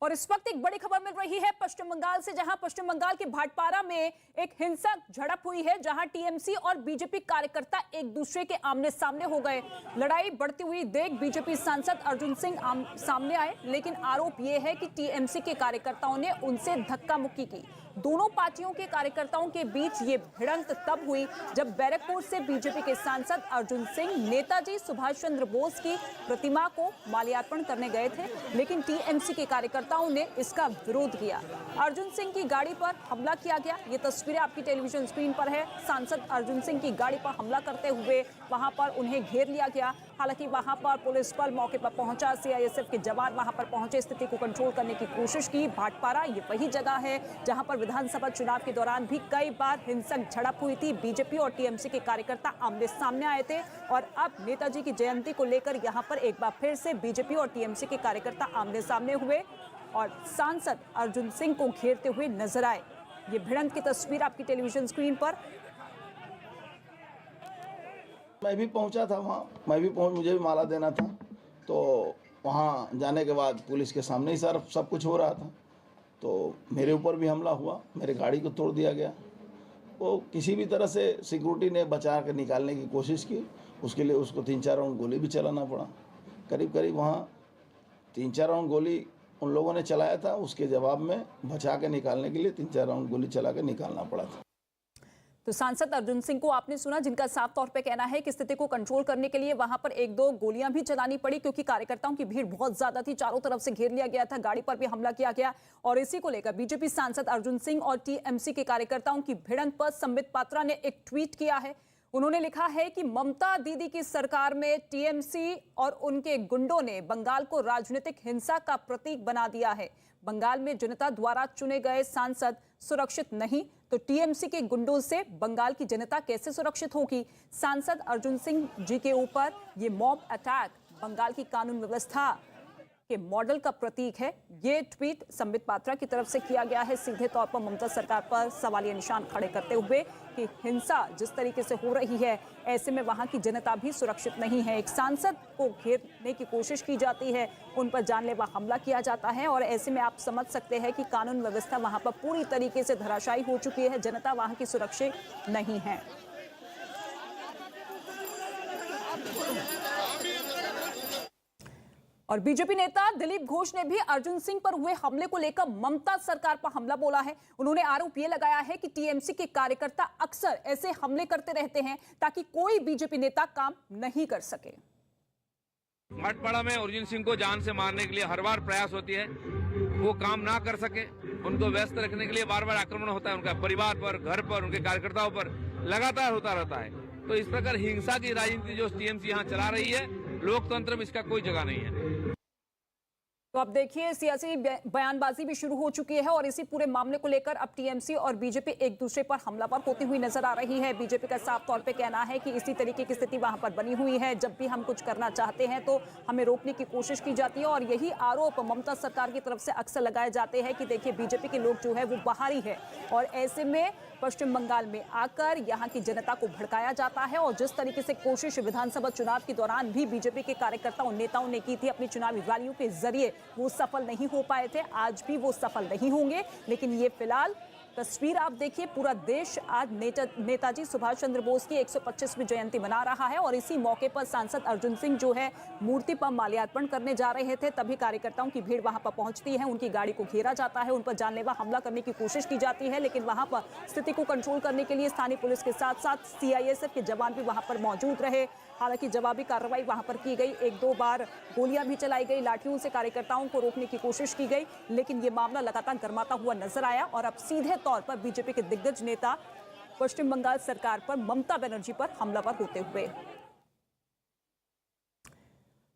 और इस वक्त एक बड़ी खबर मिल रही है पश्चिम बंगाल से, जहां पश्चिम बंगाल के भाटपारा में एक हिंसक झड़प हुई है, जहां टीएमसी और बीजेपी कार्यकर्ता एक दूसरे के आमने सामने हो गए। लड़ाई बढ़ती हुई देख बीजेपी सांसद अर्जुन सिंह सामने आए, लेकिन आरोप यह है कि टीएमसी के कार्यकर्ताओं ने उनसे धक्का मुक्की की। दोनों पार्टियों के कार्यकर्ताओं के बीच ये भिड़ंत तब हुई जब बैरकपुर से बीजेपी के सांसद अर्जुन सिंह नेताजी सुभाष चंद्र बोस की प्रतिमा को माल्यार्पण करने गए थे, लेकिन टीएमसी के कार्यकर्ताओं ने इसका विरोध किया। अर्जुन सिंह की गाड़ी पर हमला किया गया। ये तस्वीरें आपकी टेलीविजन स्क्रीन पर है। सांसद अर्जुन सिंह की गाड़ी पर हमला करते हुए वहां पर उन्हें घेर लिया गया। हालांकि वहां पर पुलिस बल मौके पर पहुंचा, सीआईएसएफ के जवान वहां पर पहुंचे, स्थिति को कंट्रोल करने की कोशिश की। भाटपारा ये वही जगह है जहां पर विधानसभा चुनाव के दौरान भी कई बार हिंसक झड़प हुई थी। बीजेपी और टीएमसी के कार्यकर्ता आमने सामने आए थे और अब नेताजी की जयंती को लेकर यहां पर एक बार फिर से बीजेपी और टीएमसी के कार्यकर्ता आमने सामने हुए और सांसद अर्जुन सिंह को घेरते हुए नजर आए। ये भिड़ंत की तस्वीर आपकी टेलीविजन स्क्रीन पर। मैं भी पहुंचा था वहाँ, मुझे भी माला देना था, तो वहाँ जाने के बाद पुलिस के सामने ही सब कुछ हो रहा था, तो मेरे ऊपर भी हमला हुआ, मेरे गाड़ी को तोड़ दिया गया। वो किसी भी तरह से सिक्योरिटी ने बचा कर निकालने की कोशिश की, उसके लिए उसको 3-4 राउंड गोली भी चलाना पड़ा। करीब वहाँ 3-4 राउंड गोली उन लोगों ने चलाया था, उसके जवाब में बचा के निकालने के लिए 3-4 राउंड गोली चला के निकालना पड़ा था। तो सांसद अर्जुन सिंह को आपने सुना, जिनका साफ तौर पे कहना है कि स्थिति को कंट्रोल करने के लिए वहां पर 1-2 गोलियां भी चलानी पड़ी, क्योंकि कार्यकर्ताओं की भीड़ बहुत ज्यादा थी, चारों तरफ से घेर लिया गया था, गाड़ी पर भी हमला किया गया। और इसी को लेकर बीजेपी सांसद अर्जुन सिंह और टीएमसी के कार्यकर्ताओं की भिड़ंत पर संबित पात्रा ने एक ट्वीट किया है। उन्होंने लिखा है कि ममता दीदी की सरकार में टीएमसी और उनके गुंडों ने बंगाल को राजनीतिक हिंसा का प्रतीक बना दिया है। बंगाल में जनता द्वारा चुने गए सांसद सुरक्षित नहीं तो टीएमसी के गुंडों से बंगाल की जनता कैसे सुरक्षित होगी। सांसद अर्जुन सिंह जी के ऊपर ये मॉब अटैक बंगाल की कानून व्यवस्था के मॉडल का प्रतीक है। ये ट्वीट संबित पात्रा की तरफ से किया गया है, सीधे तौर पर ममता सरकार पर सवालिया निशान खड़े करते हुए कि हिंसा जिस तरीके से हो रही है, ऐसे में वहां की जनता भी सुरक्षित नहीं है। एक सांसद को घेरने की कोशिश की जाती है, उन पर जानलेवा हमला किया जाता है और ऐसे में आप समझ सकते हैं कि कानून व्यवस्था वहां पर पूरी तरीके से धराशायी हो चुकी है, जनता वहां की सुरक्षित नहीं है। और बीजेपी नेता दिलीप घोष ने भी अर्जुन सिंह पर हुए हमले को लेकर ममता सरकार पर हमला बोला है। उन्होंने आरोप यह लगाया है कि टीएमसी के कार्यकर्ता अक्सर ऐसे हमले करते रहते हैं ताकि कोई बीजेपी नेता काम नहीं कर सके। भाटपाड़ा में अर्जुन सिंह को जान से मारने के लिए हर बार प्रयास होती है, वो काम ना कर सके, उनको व्यस्त रखने के लिए बार बार आक्रमण होता है, उनका परिवार पर, घर पर, उनके कार्यकर्ताओं पर लगातार होता रहता है। तो इस प्रकार हिंसा की राजनीति जो टीएमसी यहाँ चला रही है, लोकतंत्र में इसका कोई जगह नहीं है। तो अब देखिए सियासी बयानबाजी भी शुरू हो चुकी है और इसी पूरे मामले को लेकर अब टीएमसी और बीजेपी एक दूसरे पर हमलावर होती हुई नजर आ रही है। बीजेपी का साफ तौर पे कहना है कि इसी तरीके की स्थिति वहां पर बनी हुई है, जब भी हम कुछ करना चाहते हैं तो हमें रोकने की कोशिश की जाती है और यही आरोप ममता सरकार की तरफ से अक्सर लगाए जाते हैं कि देखिए बीजेपी के लोग जो है वो बाहरी है और ऐसे में पश्चिम बंगाल में आकर यहाँ की जनता को भड़काया जाता है। और जिस तरीके से कोशिश विधानसभा चुनाव के दौरान भी बीजेपी के कार्यकर्ताओं नेताओं ने की थी अपनी चुनावी रैलियों के जरिए, वो सफल नहीं हो पाए थे, आज भी वो सफल नहीं होंगे। लेकिन ये फिलहाल तस्वीर आप देखिए, पूरा देश आज नेताजी सुभाष चंद्र बोस की 125वीं जयंती मना रहा है और इसी मौके पर सांसद अर्जुन सिंह जो है मूर्ति पर माल्यार्पण करने जा रहे थे, तभी कार्यकर्ताओं की भीड़ वहां पर पहुंचती है, उनकी गाड़ी को घेरा जाता है, उन पर जानलेवा हमला करने की कोशिश की जाती है। लेकिन वहां पर स्थिति को कंट्रोल करने के लिए स्थानीय पुलिस के साथ साथ सीआईएसएफ के जवान भी वहां पर मौजूद रहे। हालांकि जवाबी कार्रवाई वहां पर की गई, 1-2 बार गोलियां भी चलाई गई, लाठियों से कार्यकर्ताओं को रोकने की कोशिश की गई, लेकिन ये मामला लगातार गर्माता हुआ नजर आया और अब सीधे तौर पर बीजेपी के दिग्गज नेता पश्चिम बंगाल सरकार पर ममता बनर्जी पर हमलावर होते हुए।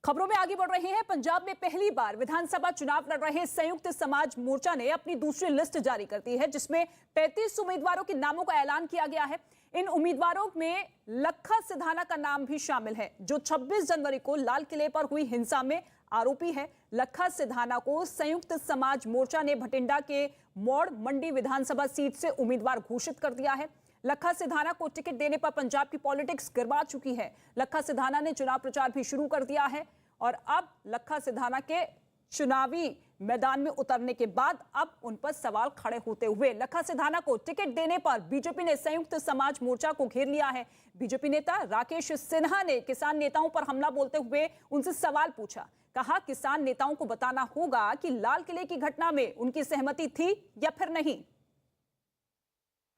खबरों में आगे बढ़ रहे हैं। पंजाब में पहली बार विधानसभा चुनाव लड़ रहे संयुक्त समाज मोर्चा ने अपनी दूसरी लिस्ट जारी कर दी है, जिसमें 35 उम्मीदवारों के नामों का ऐलान किया गया है। इन उम्मीदवारों में लखा सिधाना का नाम भी शामिल है, जो 26 जनवरी को लाल किले पर हुई हिंसा में आरोपी है। लखा सिधाना को संयुक्त समाज मोर्चा ने भटिंडा के मौड़ मंडी विधानसभा सीट से उम्मीदवार घोषित कर दिया है। लखा सिधाना को टिकट देने पर पंजाब की पॉलिटिक्स गरमा चुकी है। लखा सिधाना ने चुनाव प्रचार भी शुरू कर दिया है और अब लखा सिधाना के चुनावी मैदान में उतरने के बाद अब उन पर सवाल खड़े होते हुए लखा सिधाना को टिकट देने पर बीजेपी ने संयुक्त समाज मोर्चा को घेर लिया है। बीजेपी नेता राकेश सिन्हा ने किसान नेताओं पर हमला बोलते हुए उनसे सवाल पूछा। कहा किसान नेताओं को बताना होगा कि लाल किले की घटना में उनकी सहमति थी या फिर नहीं।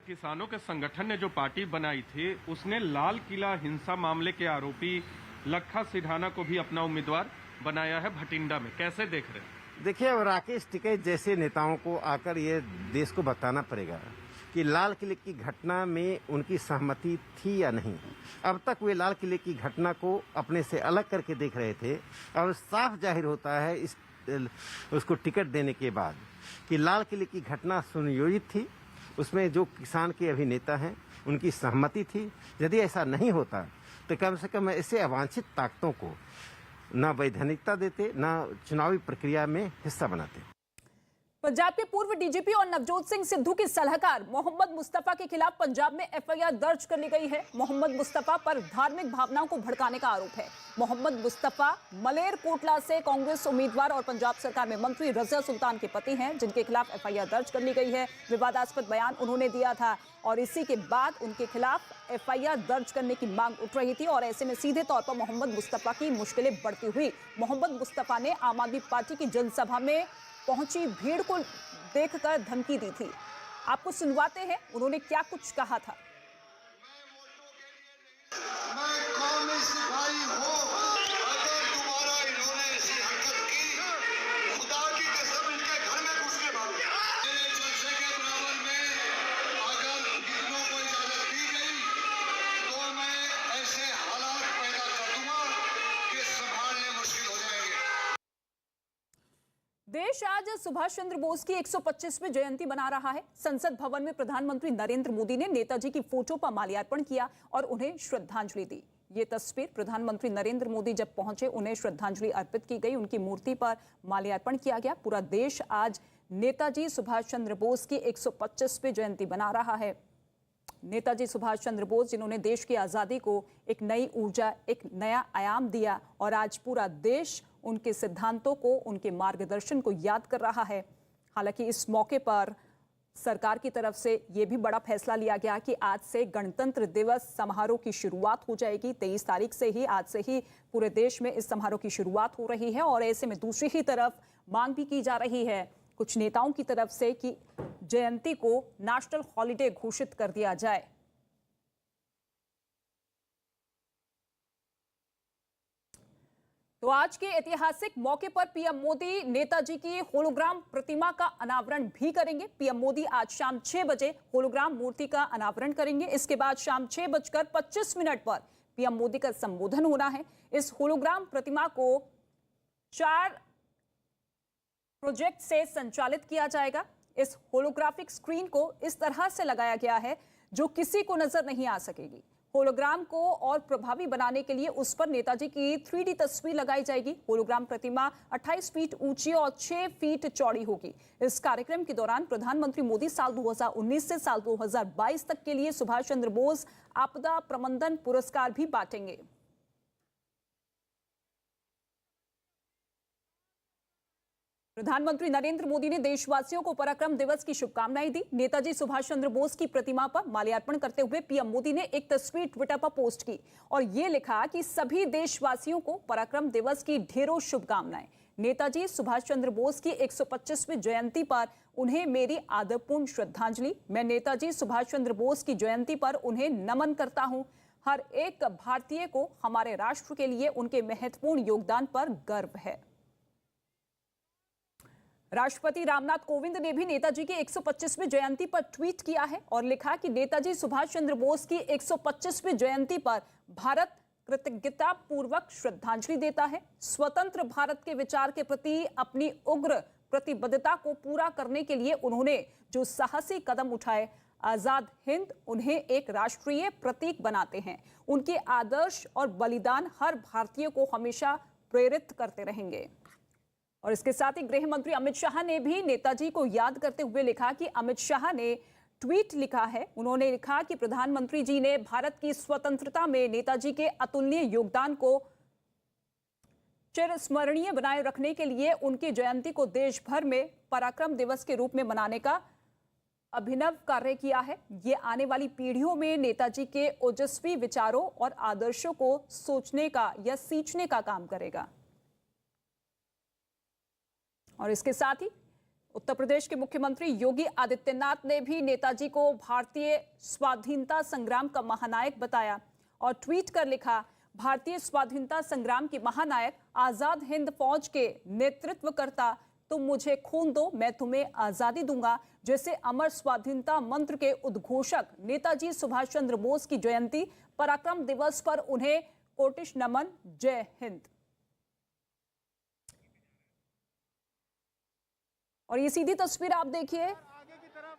किसानों के संगठन ने जो पार्टी बनाई थी उसने लाल किला हिंसा मामले के आरोपी लखा सिधाना को भी अपना उम्मीदवार बनाया है भटिंडा में। कैसे देख रहे हैं? देखिए, अब राकेश टिकैत जैसे नेताओं को आकर ये देश को बताना पड़ेगा कि लाल किले की घटना में उनकी सहमति थी या नहीं। अब तक वे लाल किले की घटना को अपने से अलग करके देख रहे थे। अब साफ जाहिर होता है उसको टिकट देने के बाद कि लाल किले की घटना सुनियोजित थी, उसमें जो किसान के अभिनेता हैं उनकी सहमति थी। यदि ऐसा नहीं होता तो कम से कम ऐसे अवांछित ताकतों को न वैधानिकता देते, न चुनावी प्रक्रिया में हिस्सा बनाते। पंजाब के पूर्व डीजीपी और नवजोत सिंह सिद्धू के सलाहकार मोहम्मद मुस्तफा के खिलाफ पंजाब में एफआईआर दर्ज कर ली गई है। मोहम्मद मुस्तफा पर धार्मिक भावनाओं को भड़काने का आरोप है। मोहम्मद मुस्तफा मलेर कोटला से कांग्रेस उम्मीदवार और पंजाब सरकार में मंत्री रज़िया सुल्तान के पति हैं, जिनके खिलाफ एफआईआर दर्ज कर ली गई है। विवादास्पद बयान उन्होंने दिया था और इसी के बाद उनके खिलाफ एफआईआर दर्ज करने की मांग उठ रही थी और ऐसे में सीधे तौर पर मोहम्मद मुस्तफा की मुश्किलें बढ़ती हुई। मोहम्मद मुस्तफा ने आम आदमी पार्टी की जनसभा में पहुंची भीड़ को देखकर धमकी दी थी। आपको सुनवाते हैं उन्होंने क्या कुछ कहा था। मैं कौन सिपाही हूँ, अगर तुम्हारा इन्होंने ऐसी हरकत की, खुदा की कसम इनके घर में घुस के मारूंगा। मेरे जलसे के बराबर में अगर कितनों को इजाजत दी गई तो मैं ऐसे हालात पैदा कर दूंगा कि संभालने मुश्किल हो जाएंगे। देश आज सुभाष चंद्र बोस की 125वीं जयंती मना रहा है। संसद भवन में प्रधानमंत्री नरेंद्र मोदी ने नेताजी की फोटो पर माल्यार्पण किया और उन्हें श्रद्धांजलि दी। ये तस्वीर प्रधानमंत्री नरेंद्र मोदी जब पहुंचे उन्हें श्रद्धांजलि अर्पित की गई, उनकी मूर्ति पर माल्यार्पण किया गया। पूरा देश आज नेताजी सुभाष चंद्र बोस की 125वीं जयंती मना रहा है। नेताजी सुभाष चंद्र बोस जिन्होंने देश की आजादी को एक नई ऊर्जा, एक नया आयाम दिया और आज पूरा देश उनके सिद्धांतों को, उनके मार्गदर्शन को याद कर रहा है। हालांकि इस मौके पर सरकार की तरफ से यह भी बड़ा फैसला लिया गया कि आज से गणतंत्र दिवस समारोह की शुरुआत हो जाएगी। 23 तारीख से ही, आज से ही पूरे देश में इस समारोह की शुरुआत हो रही है और ऐसे में दूसरी ही तरफ मांग भी की जा रही है कुछ नेताओं की तरफ से कि जयंती को नेशनल हॉलिडे घोषित कर दिया जाए। तो आज के ऐतिहासिक मौके पर पीएम मोदी नेताजी की होलोग्राम प्रतिमा का अनावरण भी करेंगे। पीएम मोदी आज शाम 6 बजे होलोग्राम मूर्ति का अनावरण करेंगे। इसके बाद शाम 6:25 पर पीएम मोदी का संबोधन होना है। इस होलोग्राम प्रतिमा को 4 प्रोजेक्ट से संचालित किया जाएगा। इस होलोग्राफिक स्क्रीन को इस तरह से लगाया गया है जो किसी को नजर नहीं आ सकेगी। होलोग्राम को और प्रभावी बनाने के लिए उस पर नेताजी की 3D तस्वीर लगाई जाएगी। होलोग्राम प्रतिमा 28 फीट ऊंची और 6 फीट चौड़ी होगी। इस कार्यक्रम के दौरान प्रधानमंत्री मोदी साल 2019 से साल 2022 तक के लिए सुभाष चंद्र बोस आपदा प्रबंधन पुरस्कार भी बांटेंगे। प्रधानमंत्री नरेंद्र मोदी ने देशवासियों को पराक्रम दिवस की शुभकामनाएं दी। नेताजी सुभाष चंद्र बोस की प्रतिमा पर माल्यार्पण करते हुए पीएम मोदी ने एक तस्वीर ट्विटर पर पोस्ट की और ये लिखा कि सभी देशवासियों को पराक्रम दिवस की ढेरों शुभकामनाएं। नेताजी सुभाष चंद्र बोस की 125वीं जयंती पर उन्हें मेरी आदरपूर्ण श्रद्धांजलि। मैं नेताजी सुभाष चंद्र बोस की जयंती पर उन्हें नमन करता हूं। हर एक भारतीय को हमारे राष्ट्र के लिए उनके महत्वपूर्ण योगदान पर गर्व है। राष्ट्रपति रामनाथ कोविंद ने भी नेताजी की 125वीं जयंती पर ट्वीट किया है और लिखा कि नेताजी सुभाष चंद्र बोस की 125वीं जयंती पर भारत कृतज्ञता पूर्वक श्रद्धांजलि देता है। स्वतंत्र भारत के विचार के प्रति अपनी उग्र प्रतिबद्धता को पूरा करने के लिए उन्होंने जो साहसी कदम उठाए, आजाद हिंद उन्हें एक राष्ट्रीय प्रतीक बनाते हैं। उनके आदर्श और बलिदान हर भारतीय को हमेशा प्रेरित करते रहेंगे। और इसके साथ ही गृह मंत्री अमित शाह ने भी नेताजी को याद करते हुए लिखा कि अमित शाह ने ट्वीट लिखा है। उन्होंने लिखा कि प्रधानमंत्री जी ने भारत की स्वतंत्रता में नेताजी के अतुलनीय योगदान को चिर स्मरणीय बनाए रखने के लिए उनकी जयंती को देश भर में पराक्रम दिवस के रूप में मनाने का अभिनव कार्य किया है। ये आने वाली पीढ़ियों में नेताजी के ओजस्वी विचारों और आदर्शों को सोचने का या सींचने का काम करेगा। और इसके साथ ही उत्तर प्रदेश के मुख्यमंत्री योगी आदित्यनाथ ने भी नेताजी को भारतीय स्वाधीनता संग्राम का महानायक बताया और ट्वीट कर लिखा, भारतीय स्वाधीनता संग्राम की महानायक, आजाद हिंद फौज के नेतृत्वकर्ता, तुम मुझे खून दो मैं तुम्हें आजादी दूंगा जैसे अमर स्वाधीनता मंत्र के उद्घोषक नेताजी सुभाष चंद्र बोस की जयंती पराक्रम दिवस पर उन्हें कोटिश नमन। जय हिंद। और ये सीधी तस्वीर आप देखिए,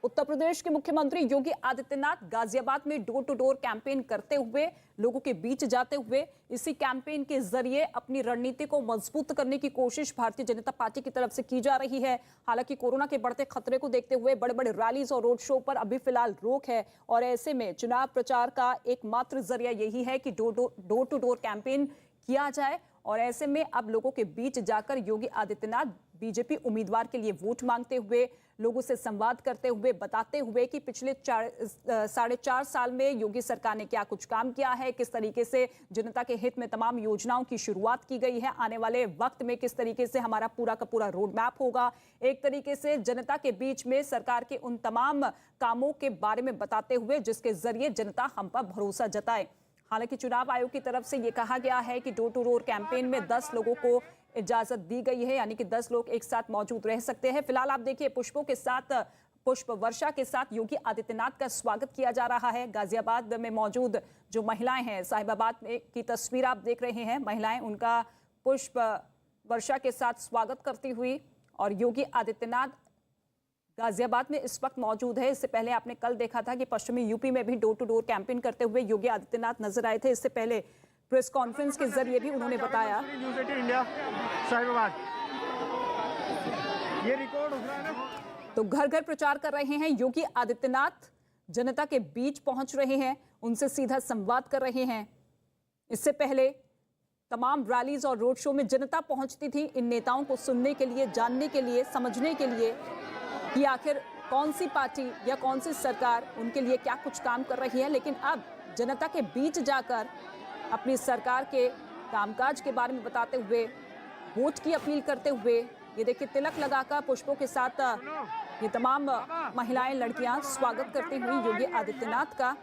उत्तर प्रदेश के मुख्यमंत्री योगी आदित्यनाथ गाजियाबाद में डोर टू डोर कैंपेन करते हुए, लोगों के बीच जाते हुए, इसी कैंपेन के जरिए अपनी रणनीति को मजबूत करने की कोशिश भारतीय जनता पार्टी की तरफ से की जा रही है। हालांकि कोरोना के बढ़ते खतरे को देखते हुए बड़े बड़े रैलीज और रोड शो पर अभी फिलहाल रोक है और ऐसे में चुनाव प्रचार का एकमात्र जरिया यही है कि डोर टू डोर कैंपेन किया जाए। और ऐसे में अब लोगों के बीच जाकर योगी आदित्यनाथ बीजेपी उम्मीदवार के लिए वोट मांगते हुए, लोगों से संवाद करते हुए, बताते हुए कि पिछले 4.5 साल में योगी सरकार ने क्या कुछ काम किया है, किस तरीके से जनता के हित में तमाम योजनाओं की शुरुआत की गई है, आने वाले वक्त में किस तरीके से हमारा पूरा का पूरा रोड मैप होगा, एक तरीके से जनता के बीच में सरकार के उन तमाम कामों के बारे में बताते हुए जिसके जरिए जनता हम पर भरोसा जताए। हालांकि चुनाव आयोग की तरफ से यह कहा गया है कि डोर टू डोर कैंपेन में 10 लोगों को इजाजत दी गई है, यानी कि 10 लोग एक साथ मौजूद रह सकते हैं। फिलहाल आप देखिए पुष्पों के साथ, पुष्प वर्षा के साथ योगी आदित्यनाथ का स्वागत किया जा रहा है। गाजियाबाद में मौजूद जो महिलाएं हैं, साहिबाबाद में की तस्वीर आप देख रहे हैं, महिलाएं उनका पुष्प वर्षा के साथ स्वागत करती हुई, और योगी आदित्यनाथ गाजियाबाद में इस वक्त मौजूद है। इससे पहले आपने कल देखा था कि पश्चिमी यूपी में भी डोर टू डोर कैंपेन करते हुए योगी आदित्यनाथ नजर आए थे। इससे पहले प्रेस कॉन्फ्रेंस के जरिए भी उन्होंने बताया, ये रिकॉर्ड हो रहा है ना। तो घर घर प्रचार कर रहे हैं योगी आदित्यनाथ, जनता के बीच पहुंच रहे हैं, उनसे सीधा संवाद कर रहे हैं। इससे पहले तमाम रैलीज और रोड शो में जनता पहुंचती थी इन नेताओं को सुनने के लिए, जानने के लिए, समझने के लिए कि आखिर कौन सी पार्टी या कौन सी सरकार उनके लिए क्या कुछ काम कर रही है। लेकिन अब जनता के बीच जाकर अपनी सरकार के कामकाज के बारे में बताते हुए, वोट की अपील करते हुए, ये देखिए तिलक लगाकर पुष्पों के साथ ये तमाम महिलाएं, लड़कियां स्वागत करती हुई योगी आदित्यनाथ का।